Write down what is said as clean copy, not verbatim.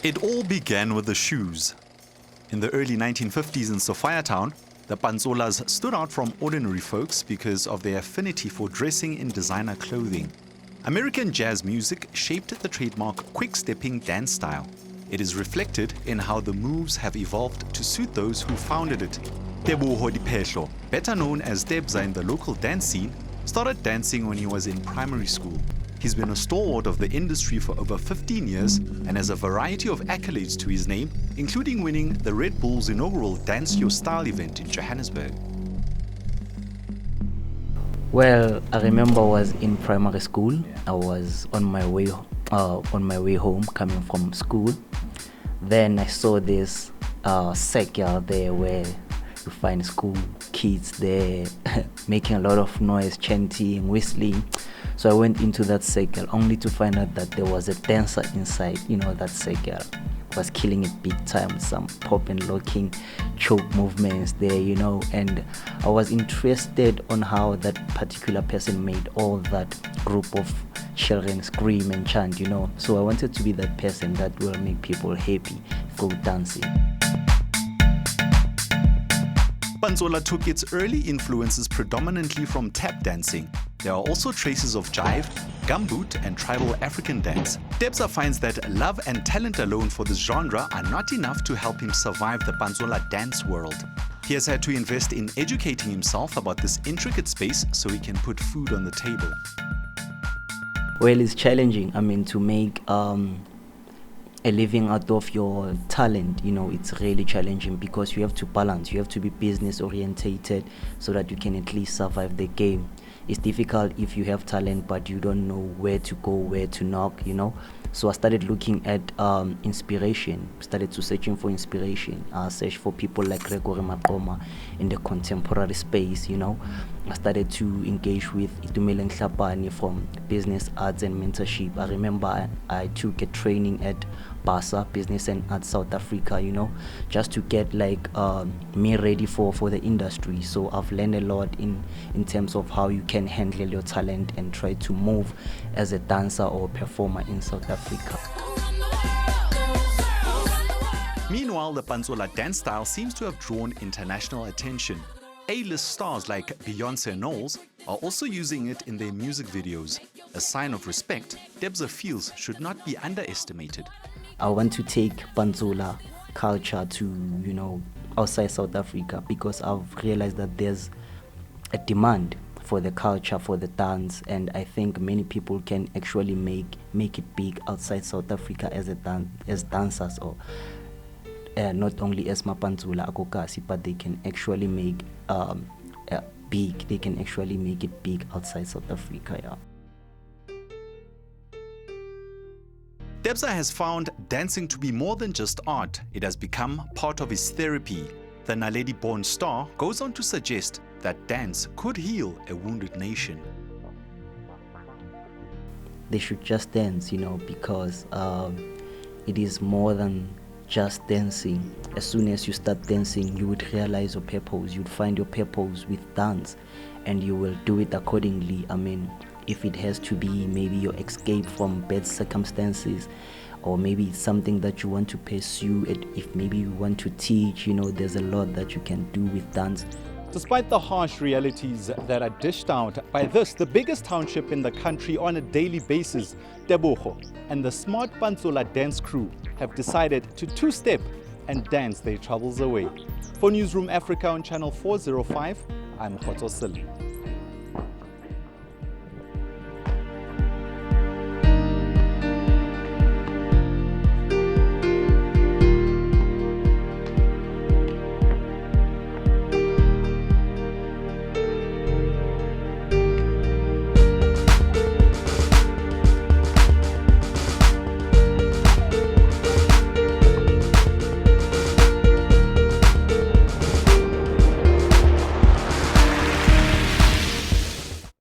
It all began with the shoes. In the early 1950s in Sophiatown, the Pantsulas stood out from ordinary folks because of their affinity for dressing in designer clothing. American jazz music shaped the trademark quick-stepping dance style. It is reflected in how the moves have evolved to suit those who founded it. Dipehlo, better known as Debza in the local dance scene, started dancing when he was in primary school. He's been a stalwart of the industry for over 15 years and has a variety of accolades to his name, including winning the Red Bull's inaugural Dance Your Style event in Johannesburg. Well, I remember I was in primary school. I was on my way home coming from school. Then I saw this circle there where you find school kids there making a lot of noise, chanting, whistling. So I went into that circle only to find out that there was a dancer inside, that circle was killing it big time with some pop and locking choke movements there, and I was interested on how that particular person made all that group of children scream and chant, So I wanted to be that person that will make people happy, go dancing. Pantsula took its early influences predominantly from tap dancing. There are also traces of jive, gumboot and tribal African dance. Debza finds that love and talent alone for this genre are not enough to help him survive the Pantsula dance world. He has had to invest in educating himself about this intricate space so he can put food on the table. Well, it's challenging, to make a living out of your talent, it's really challenging because you have to balance, you have to be business orientated so that you can at least survive the game. It's difficult if you have talent but you don't know where to go, where to knock, So I started looking at inspiration, started to searching for inspiration. I searched for people like Gregory Maqoma in the contemporary space, I started to engage with Itumeleng Hlapane from Business Arts and Mentorship. I remember I took a training at BASA, Business and Arts South Africa, just to get me ready for the industry. So I've learned a lot in terms of how you can handle your talent and try to move as a dancer or performer in South Africa. Meanwhile, the Pantsula dance style seems to have drawn international attention. A-list stars like Beyonce and Knowles are also using it in their music videos. A sign of respect Debza feels should not be underestimated. I want to take Pantsula culture to, outside South Africa because I've realized that there's a demand for the culture, for the dance, and I think many people can actually make it big outside South Africa as dancers or not only as Mapantsula Akokasi, but they can actually make big. They can actually make it big outside South Africa. Yeah. Debza has found dancing to be more than just art. It has become part of his therapy. The Naledi-born star goes on to suggest that dance could heal a wounded nation. They should just dance, because it is more than just dancing. As soon as you start dancing, you would realize your purpose. You'd find your purpose with dance, and you will do it accordingly. If it has to be maybe your escape from bad circumstances, or maybe it's something that you want to pursue, if maybe you want to teach, there's a lot that you can do with dance. Despite the harsh realities that are dished out by the biggest township in the country on a daily basis, Dipehlo and the smart Pantsula dance crew have decided to two-step and dance their troubles away. For Newsroom Africa on Channel 405, I'm Sello.